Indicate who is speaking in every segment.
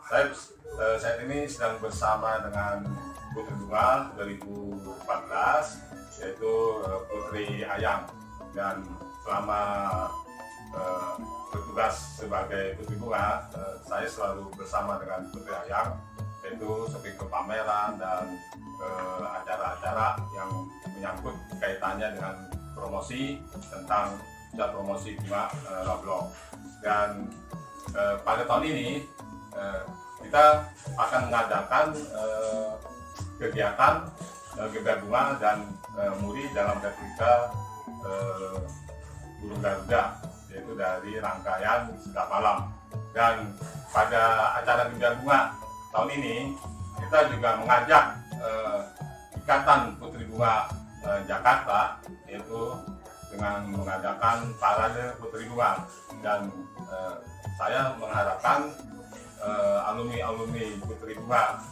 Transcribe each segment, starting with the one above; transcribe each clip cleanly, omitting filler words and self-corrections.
Speaker 1: Saya saat ini sedang bersama dengan Putri Bunga 2014, yaitu Putri Ayang, dan selama bertugas sebagai Putri Bunga, saya selalu bersama dengan Putri Ayang, yaitu seperti ke pameran dan acara-acara yang menyangkut kaitannya dengan promosi tentang promosi bunga Roblong. Dan pada tahun ini kita akan mengadakan kegiatan geber bunga dan muri dalam replika burung Garuda, yaitu dari rangkaian Sedap Malam. Dan pada acara geber bunga tahun ini kita juga mengajak Ikatan Putri Bunga Jakarta, yaitu dengan mengadakan parade Putri Bunga. Dan saya mengharapkan alumni Putri Bunga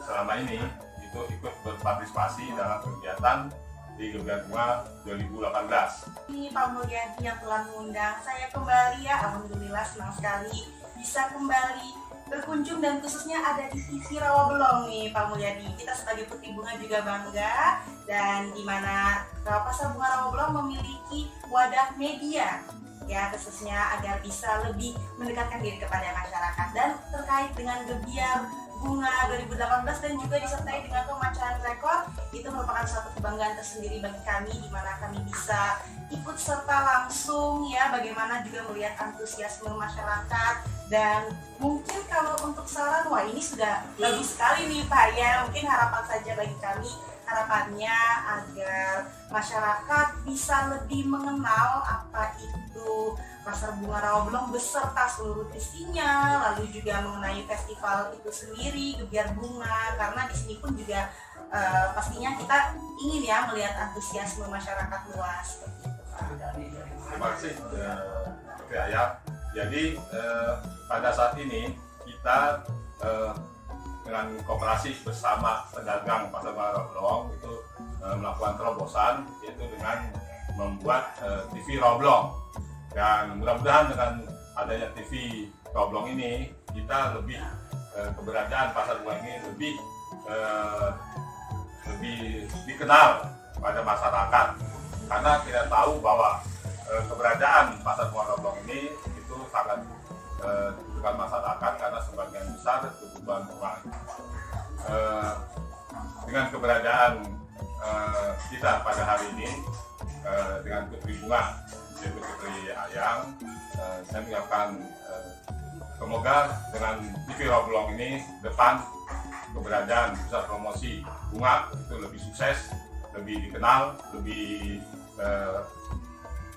Speaker 1: selama ini itu ikut berpartisipasi dalam kegiatan di Geber Bunga 2018.
Speaker 2: Ini Pak Mulyadi yang telah mengundang saya kembali ya, alhamdulillah senang sekali bisa kembali berkunjung dan khususnya ada di TV Rawabelong nih Pak Mulyadi. Kita sebagai Putri Bunga juga bangga, dan di mana Pasar Bunga Rawabelong memiliki wadah media ya, khususnya agar bisa lebih mendekatkan diri kepada masyarakat. Dan terkait dengan Gebiar Bunga 2018 dan juga disertai dengan pemecahan rekor, itu merupakan suatu kebanggaan tersendiri bagi kami, di mana kami bisa ikut serta langsung ya, bagaimana juga melihat antusiasme masyarakat. Dan mungkin kalau untuk saran, wah ini sudah bagus sekali nih Pak ya, mungkin harapan saja bagi kami, harapannya agar masyarakat bisa lebih mengenal apa itu Pasar Bunga Rawabelong beserta seluruh isinya, lalu juga mengenai festival itu sendiri, Gebiar Bunga, karena di sini pun juga pastinya kita ingin ya melihat antusiasme masyarakat luas.
Speaker 1: Terima kasih Putri Ayang. Jadi pada saat ini kita dengan kooperasi bersama pedagang Pasar Bunga Rawabelong itu melakukan terobosan, yaitu dengan membuat TV Rawabelong. Dan mudah-mudahan dengan adanya TV Rawabelong ini, kita lebih keberadaan Pasar Bunga ini lebih dikenal pada masyarakat, karena kita tahu bahwa keberadaan Pasar Bunga Rawabelong ini itu sangat dibutuhkan masyarakat, karena sebagian besar kebutuhan bunga. Dengan keberadaan kita pada hari ini dengan Putri Bunga, yaitu Putri Ayang, saya mengucapkan semoga dengan TV Rawabelong ini depan keberadaan pusat promosi bunga itu lebih sukses, lebih dikenal, lebih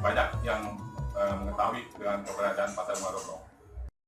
Speaker 1: banyak yang mengetahui dengan keberadaan Pasar Bunga Rawabelong.